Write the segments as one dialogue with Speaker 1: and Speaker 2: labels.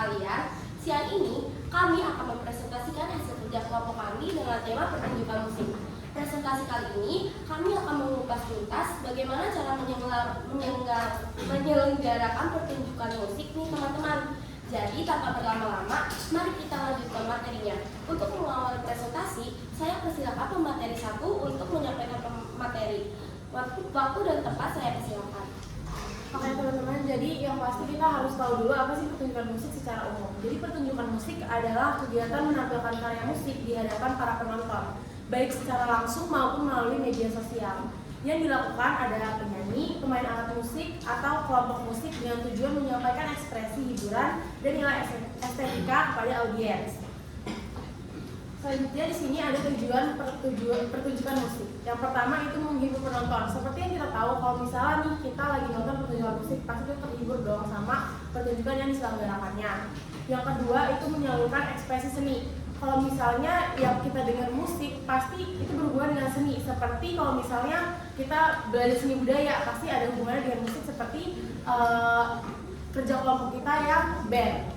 Speaker 1: sekalian, siang ini kami akan mempresentasikan hasil kerja kelompok kami dengan tema pertunjukan musik. Presentasi kali ini kami akan mengupas tuntas bagaimana cara menyelenggarakan pertunjukan musik nih teman-teman. Jadi tanpa berlama-lama, mari kita lanjutkan materinya. Untuk mengawali presentasi, saya persilakan pemateri 1 untuk menyampaikan materi. Waktu dan tempat saya persilakan.
Speaker 2: Oke teman-teman, jadi yang pasti kita harus tahu dulu apa sih pertunjukan musik secara umum. Jadi pertunjukan musik adalah kegiatan menampilkan karya musik di hadapan para penonton, baik secara langsung maupun melalui media sosial. Yang dilakukan adalah penyanyi, pemain alat musik, atau kelompok musik dengan tujuan menyampaikan ekspresi hiburan dan nilai estetika kepada audiens. Selanjutnya di sini ada tujuan pertunjukan musik. Yang pertama itu menghibur penonton. Seperti yang kita tahu, kalau misalnya nih kita lagi nonton pertunjukan musik, pasti kita terhibur dong sama pertunjukan yang diselenggarakannya. Yang kedua itu menyalurkan ekspresi seni. Kalau misalnya yang kita dengar musik, pasti itu berhubungan dengan seni. Seperti kalau misalnya kita belajar seni budaya, pasti ada hubungannya dengan musik seperti kerja kelompok kita yang band.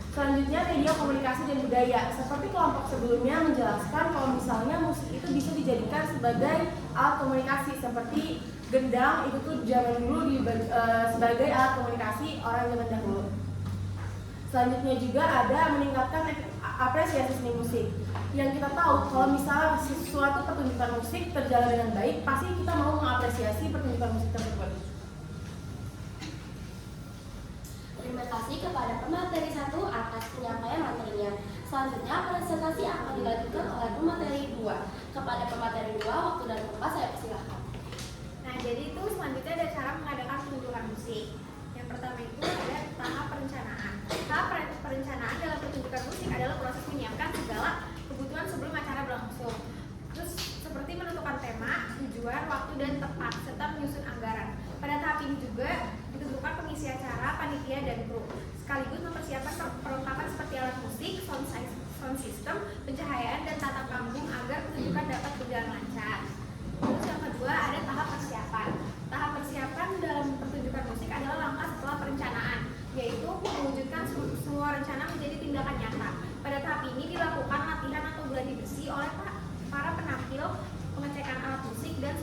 Speaker 2: Selanjutnya media komunikasi dan budaya. Seperti kelompok sebelumnya menjelaskan kalau misalnya musik itu bisa dijadikan sebagai alat komunikasi. Seperti gendang itu tuh zaman dulu sebagai alat komunikasi orang zaman dahulu. Selanjutnya juga ada meningkatkan apresiasi seni musik. Yang kita tahu kalau misalnya sesuatu pertunjukan musik terjalan dengan baik, pasti kita mau mengapresiasi pertunjukan musik tersebut.
Speaker 1: Terima kasih kepada pemateri 1 atas penyampaian materinya. Selanjutnya presentasi akan dilanjutkan oleh pemateri 2. Kepada pemateri 2, waktu dan tempat saya persilahkan.
Speaker 3: Nah, jadi itu selanjutnya ada cara mengadakan pertunjukan musik. Yang pertama itu ada tahap perencanaan. Tahap perencanaan dalam pertunjukan musik adalah proses menyiapkan segala kebutuhan sebelum acara berlangsung. Terus seperti menentukan tema, tujuan, waktu, dan tempat, serta menyusun anggaran. Pada tahap ini juga ditentukan pengisi acara, panitia, dan kru. Sekaligus mempersiapkan perlengkapan seperti alat musik, sound system, pencahayaan, dan tata panggung agar pertunjukan dapat berjalan lancar. Terus yang kedua ada tahap persiapan. Tahap persiapan dalam pertunjukan musik adalah langkah setelah perencanaan, yaitu mewujudkan semua rencana menjadi tindakan nyata. Pada tahap ini dilakukan latihan atau gladi bersih oleh para penampil, pengecekan alat musik dan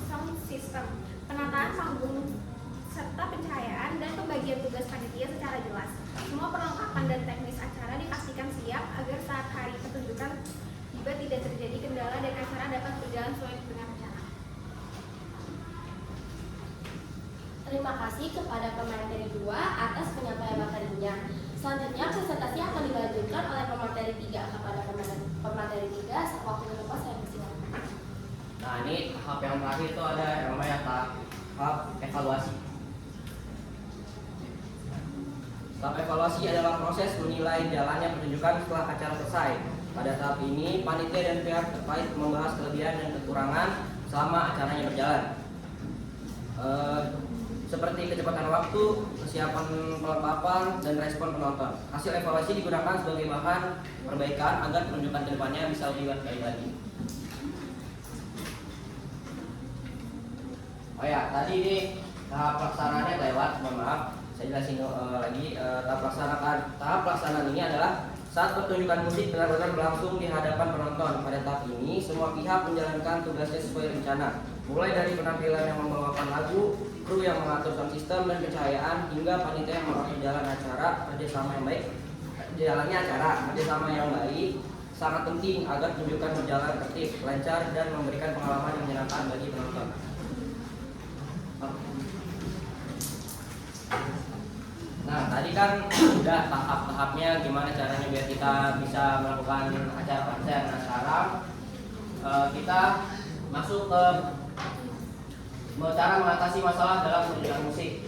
Speaker 3: sound system, penataan panggung serta pencahayaan dan pembagian tugas panitia secara jelas. Semua perlengkapan dan teknis acara dipastikan siap agar saat hari pertunjukan tiba tidak terjadi kendala dan acara dapat berjalan sesuai dengan rencana.
Speaker 1: Terima kasih kepada pemateri 2 atas penyampaian materinya. Selanjutnya presentasi akan dilanjutkan oleh pemateri 3. Kepada pemateri 3, waktu dan tempat saya persilakan.
Speaker 4: Nah, ini tahap yang terakhir itu ada yang namanya tahap evaluasi. Tahap evaluasi adalah proses menilai jalannya pertunjukan setelah acara selesai. Pada tahap ini, panitia dan pihak terkait membahas kelebihan dan kekurangan selama acaranya berjalan. Seperti kecepatan waktu, kesiapan perlengkapan, dan respon penonton. Hasil evaluasi digunakan sebagai bahan perbaikan agar pertunjukan kedepannya bisa lebih baik lagi. Oh ya, tadi ini tahap pelaksanaannya lewat, mohon maaf, saya jelasin lagi. Tahap pelaksanaan ini adalah saat pertunjukan musik benar-benar berlangsung di hadapan penonton. Pada tahap ini, semua pihak menjalankan tugasnya sesuai rencana, mulai dari penampilan yang membawakan lagu, kru yang mengatur sound system dan pencahayaan, hingga panitia yang mengatur jalan acara. Kerjasama yang baik sangat penting agar pertunjukan berjalan tertib, lancar, dan memberikan pengalaman yang menyenangkan bagi penonton. Nah, tadi kan udah tahap-tahapnya gimana caranya biar kita bisa melakukan acara konser. Nah, sekarang kita masuk ke cara mengatasi masalah dalam pertunjukan musik.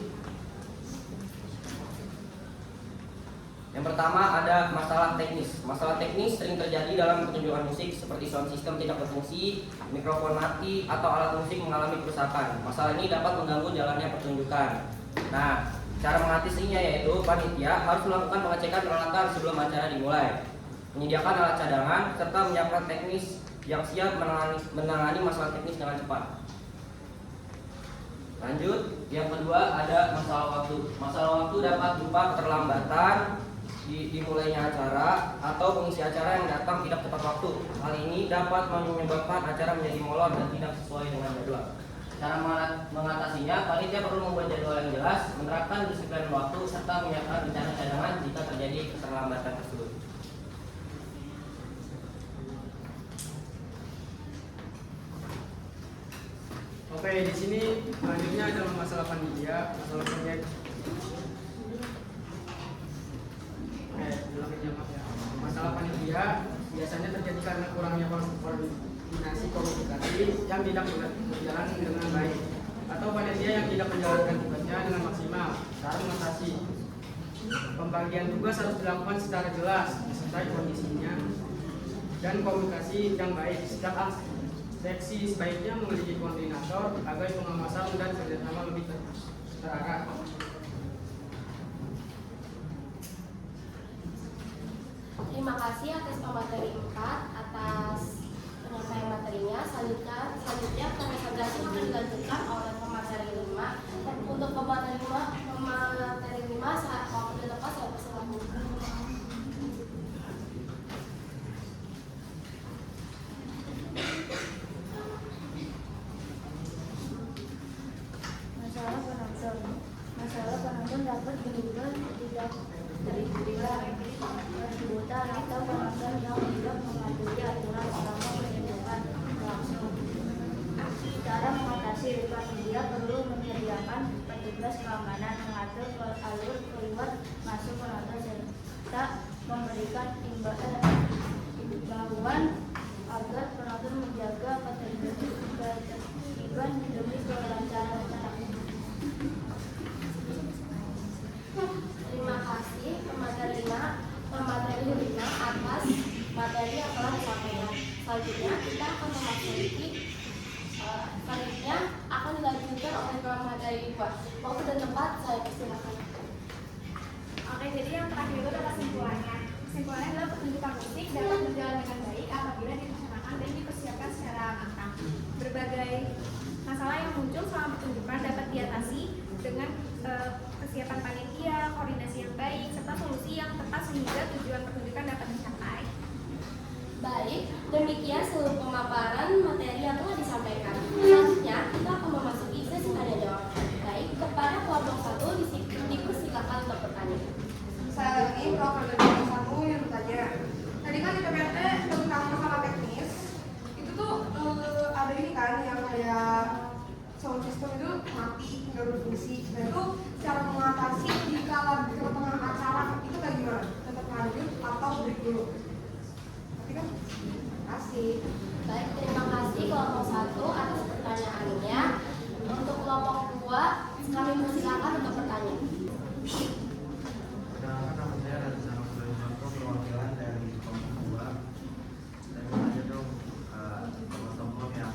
Speaker 4: Yang pertama ada masalah teknis. Masalah teknis sering terjadi dalam pertunjukan musik seperti sound system tidak berfungsi, mikrofon mati, atau alat musik mengalami kerusakan. Masalah ini dapat mengganggu jalannya pertunjukan. Nah, cara mengatasinya yaitu panitia harus melakukan pengecekan peralatan sebelum acara dimulai, menyediakan alat cadangan, serta menyiapkan teknis yang siap menangani masalah teknis dengan cepat. Lanjut, yang kedua ada masalah waktu. Masalah waktu dapat berupa keterlambatan dimulainya acara atau pengisi acara yang datang tidak tepat waktu. Hal ini dapat menyebabkan acara menjadi molor dan tidak sesuai dengan jadwal. Cara mengatasinya, panitia perlu membuat jadwal yang jelas, menerapkan disiplin waktu, serta menyiapkan rencana cadangan jika terjadi keterlambatan tersebut.
Speaker 5: Oke, di sini selanjutnya adalah masalah panitia, masalah proyek. Masalah panitia biasanya terjadi karena kurangnya koordinasi komunikasi yang tidak berjalan dengan baik, atau panitia yang tidak menjalankan tugasnya dengan maksimal. Cara mengatasi: pembagian tugas harus dilakukan secara jelas, disertai kondisinya, dan komunikasi yang baik. Setiap seksi sebaiknya memiliki koordinator agar pengawasan dan kerjasama lebih terarah.
Speaker 1: Terima kasih atas pemateri 4 atas penyampaian materinya. Selanjutnya presentasi akan dilanjutkan oleh pemateri 5. Untuk pemateri 5 saat waktu lepas saya persilakan.
Speaker 6: Masalah penonton dapat diduga tidak terlibat keributan atau penonton yang tidak mematuhi aturan selama pertunjukan berlangsung. Cara mengatasi panitia perlu menyediakan petugas keamanan, mengatur alur keluar masuk penonton, serta memberikan imbauan agar penonton menjaga ketertiban demi kelancaran acara.
Speaker 1: Terima kasih pemateri 5 atas materi yang telah disampaikan. Selanjutnya kita akan memasuki selanjutnya akan dilanjutkan oleh pemateri 2. Waktu dan tempat saya persilakan.
Speaker 3: Oke, jadi yang terakhir itu adalah kesimpulannya. Kesimpulannya adalah pertunjukan musik dapat berjalan dengan baik apabila direncanakan dan dipersiapkan secara matang. Berbagai masalah yang muncul selama pertunjukan dapat diatasi dengan kesiapan panitia, koordinasi yang baik, serta solusi yang tepat sehingga tujuan pertunjukan dapat dicapai.
Speaker 1: Baik, demikian seluruh pemaparan materi yang telah disampaikan. Selanjutnya kita akan memasuki sesi tanya jawab. Baik, kepada kelompok 1 dipersilakan untuk bertanya.
Speaker 7: Saya lagi kelompok 1 yang bertanya. Tadi kan di PPT tentang masalah teknis, itu tuh ada ini kan yang kayak sound system itu mati, nggak berfungsi. Nah itu cara mengatasi jika lagi ke tengah acara itu kayak gimana? Tetap lanjut atau break dulu? Tapi kan, kasih.
Speaker 1: Baik, terima kasih kelompok 1 atas pertanyaannya. Untuk kelompok 2 kami persilakan untuk bertanya.
Speaker 8: Perkenalkan, nama saya Raditya Nurul, perwakilan dari kelompok 2. Dan aja dong tokoh-tokoh yang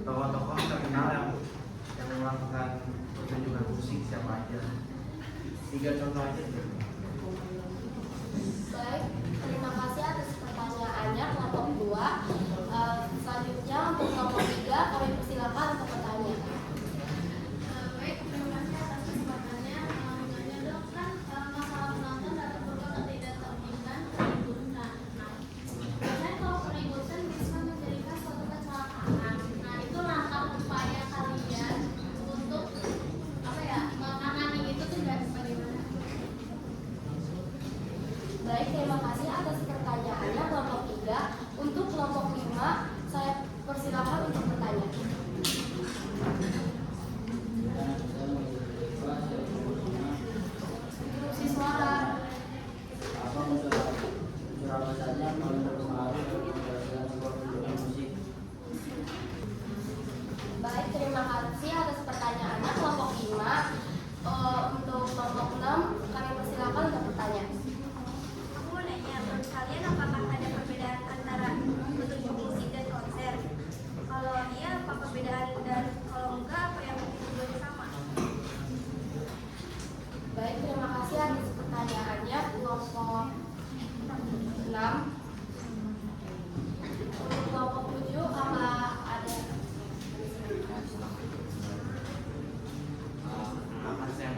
Speaker 8: tokoh-tokoh terkenal yang melakukan pertunjukan musik siapa aja. 3 contoh aja.
Speaker 1: Baik, terima kasih atas pertanyaannya kelompok 2. Selanjutnya untuk kelompok 3 kami persilakan untuk bertanya.
Speaker 6: Baik, terima kasih atas kesempatannya. Menanya dok, kan masalah penonton dapat berubah ketidaktertiban keributan. Nah, biasanya kalau keributan bisa menjadikan suatu kecelakaan. Nah, itu langkah upaya kalian untuk menangani itu tuh bagaimana?
Speaker 1: Baik, terima kasih atas pertanyaannya kelompok 3. Untuk kelompok 5 saya persilakan untuk bertanya. Interupsi suara. Baik, terima kasih atas pertanyaannya kelompok 5. Untuk kelompok 6 kami persilakan untuk bertanya.
Speaker 3: Aku mau nanya, menurut kalian apakah ada perbedaan antara pertunjukan musik dan konser? Kalau iya, apa perbedaan, dan kalau enggak, apa yang menjadi sama?
Speaker 1: Baik, terima kasih atas pertanyaannya kelompok 6. Untuk kelompok 7 apa ada?
Speaker 8: Nama saya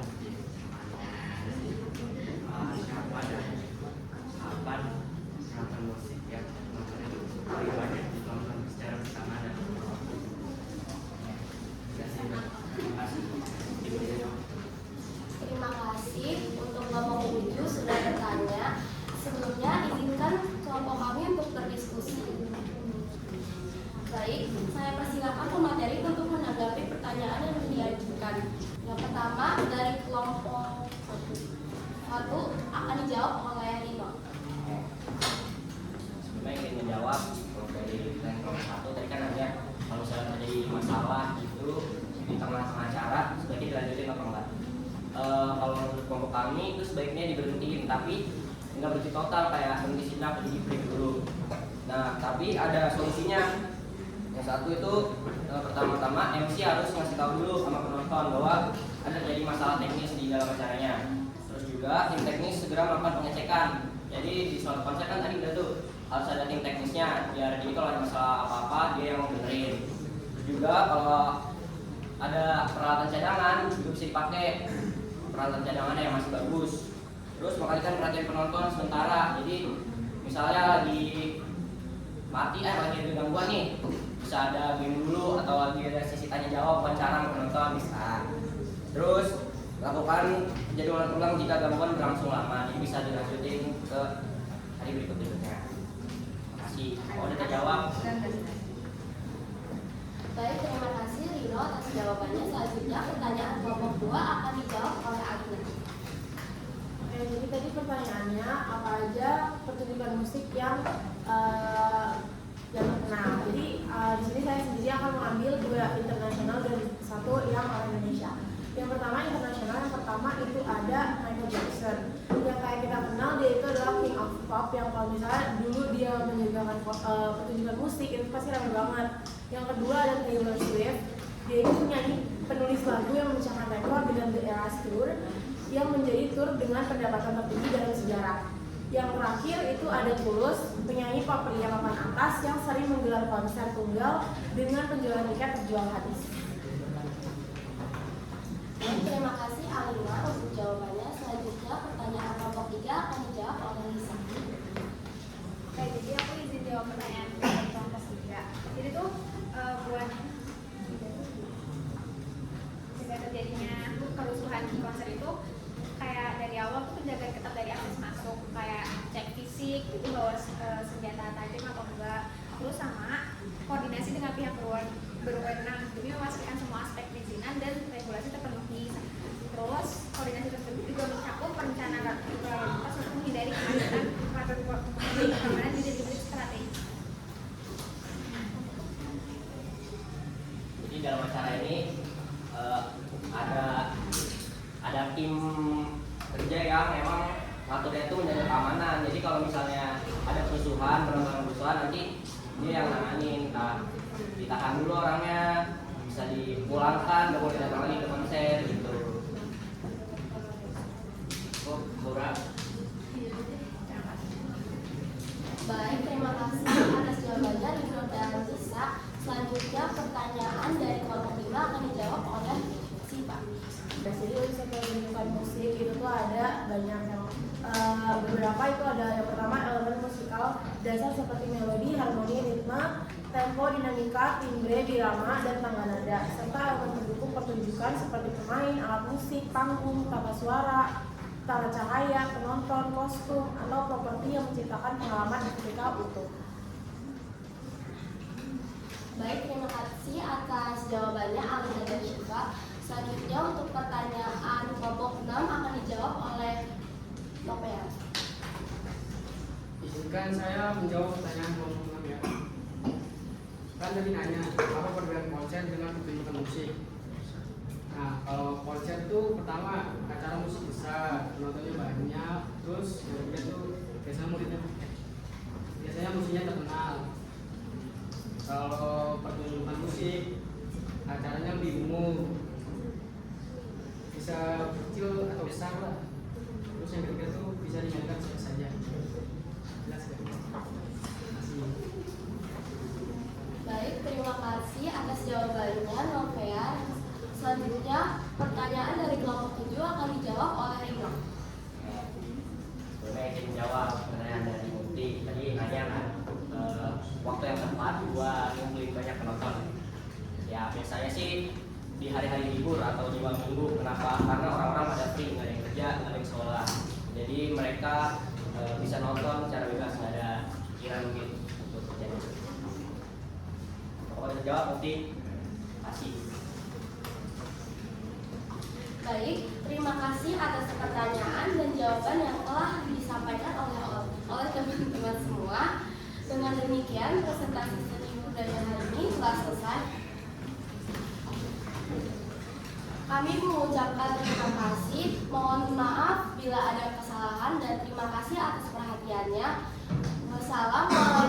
Speaker 4: kalau menurut kelompok kami itu sebaiknya diberhentiin, tapi nggak berhenti total kayak berhenti sejenak, jadi break dulu. Nah, tapi ada solusinya. Yang satu itu pertama-tama MC harus ngasih tahu dulu sama penonton bahwa ada terjadi masalah teknis di dalam acaranya. Terus juga tim teknis segera melakukan pengecekan. Jadi di suatu konser kan tadi udah tuh harus ada tim teknisnya, biar jadi kalau ada masalah apa-apa dia yang mau benerin. Terus juga kalau ada peralatan cadangan juga bisa dipakai, peralatan cadangan yang masih bagus. Terus mengalihkan perhatian penonton sementara. Jadi misalnya lagi mati, lagi ada gangguan nih, bisa ada game dulu atau lagi ada sesi tanya jawab wawancara penonton bisa. Terus lakukan jadwalan ulang jika gangguan berlangsung lama, jadi bisa dilanjutin ke hari berikutnya. Makasih. Mau dijawab?
Speaker 1: Baik, terima kasih Rino atas jawabannya. Selanjutnya pertanyaan kelompok 2 akan dijawab oleh Agnes.
Speaker 2: Oke, jadi tadi pertanyaannya apa aja pertunjukan musik yang terkenal. Jadi di sini saya sendiri akan mengambil 2 internasional dan 1 yang orang Indonesia. Yang pertama internasional, yang pertama itu ada Michael Jackson. Yang kayak kita kenal dia itu adalah King of Pop, yang kalau misalnya dulu dia menjalankan pertunjukan musik itu pasti ramai banget. Yang kedua ada Taylor Swift. Dia itu penyanyi penulis lagu yang memecahkan rekor dengan The Eras Tour, yang menjadi tour dengan pendapatan tertinggi dalam sejarah. Yang terakhir itu ada Tulus, penyanyi pop pria papan atas yang sering menggelar konser tunggal dengan penjualan tiket terjual habis.
Speaker 1: Terima kasih Alina untuk jawabannya. Selanjutnya pertanyaan kelompok 3 akan dijawab oleh Lisa.
Speaker 3: Oke, jadi aku izin jawab pertanyaan kelompok 3. Jadi tuh buat jika terjadinya kerusuhan di konser itu, kayak dari awal tuh penjagaan ketat dari akses masuk, kayak cek fisik gitu, bawa senjata tajam atau enggak, terus sama koordinasi dengan pihak berwenang demi memastikan semua aspek perizinan dan regulasi terpenuhi. Terus koordinasi tersebut juga mencakup perencanaan lalu lintas untuk menghindari kemacetan keamanan di titik strategis.
Speaker 4: Jadi dalam acara ini ada tim kerja yang emang ngaturnya itu menjaga keamanan. Jadi kalau misalnya ada kerusuhan, penanggulangan kerusuhan, nanti dia yang nanganin. Nah, ditahan dulu orangnya, bisa dipulangkan, nggak boleh datang lagi ke konser gitu. Oh, Bora.
Speaker 1: Baik, terima kasih atas jawabannya Rino dan Lisa. Selanjutnya pertanyaan dari kelompok 5 akan dijawab oleh Siva.
Speaker 2: Jadi untuk pertunjukan musik itu tuh ada banyak yang beberapa itu ada yang pertama elemen musikal dasar seperti melodi, harmoni, ritme, tempo, dinamika, timbre, birama, dan tangga nada, serta elemen pendukung pertunjukan seperti pemain, alat musik, panggung, tata suara, tata cahaya, penonton, kostum, atau properti yang menciptakan pengalaman ketika utuh.
Speaker 1: Baik, terima kasih atas jawabannya Alina dan Siva. Selanjutnya untuk pertanyaan kelompok 6 akan dijawab oleh Lopean.
Speaker 5: Izinkan saya menjawab pertanyaan kelompok 6 ya. Kan tadi nanya, apa perbedaan konser dengan pertunjukan musik? Nah, kalau konser itu pertama acara musik besar, penontonnya banyak, terus yang kedua itu biasanya musiknya terkenal. Kalau pertunjukan musik acaranya lebih umum, bisa kecil atau besar lah. Terus yang ketiga tuh bisa dimainkan siapa saja. Jelas kan?
Speaker 1: Baik, terima kasih atas jawabannya Novean. Selanjutnya pertanyaan dari kelompok 7 akan dijawab oleh Rino.
Speaker 4: Sebelumnya izin menjawab pertanyaan dari Mukti. Tadi nanya kan waktu yang tepat buat ngumpulin banyak penonton. Ya biasanya sih di hari-hari libur atau di malam minggu. Kenapa? Karena orang-orang pada free, nggak ada yang kerja, nggak ada yang sekolah. Jadi mereka bisa nonton secara bebas, nggak ada pikiran mungkin untuk terjadi. Kalau bisa jawab Mukti, kasih.
Speaker 1: Baik, terima kasih atas pertanyaan dan jawaban yang telah disampaikan oleh teman-teman semua. Dengan demikian, presentasi seni budaya hari ini telah selesai. Kami mengucapkan terima kasih, mohon maaf bila ada kesalahan dan terima kasih atas perhatiannya. Wassalam.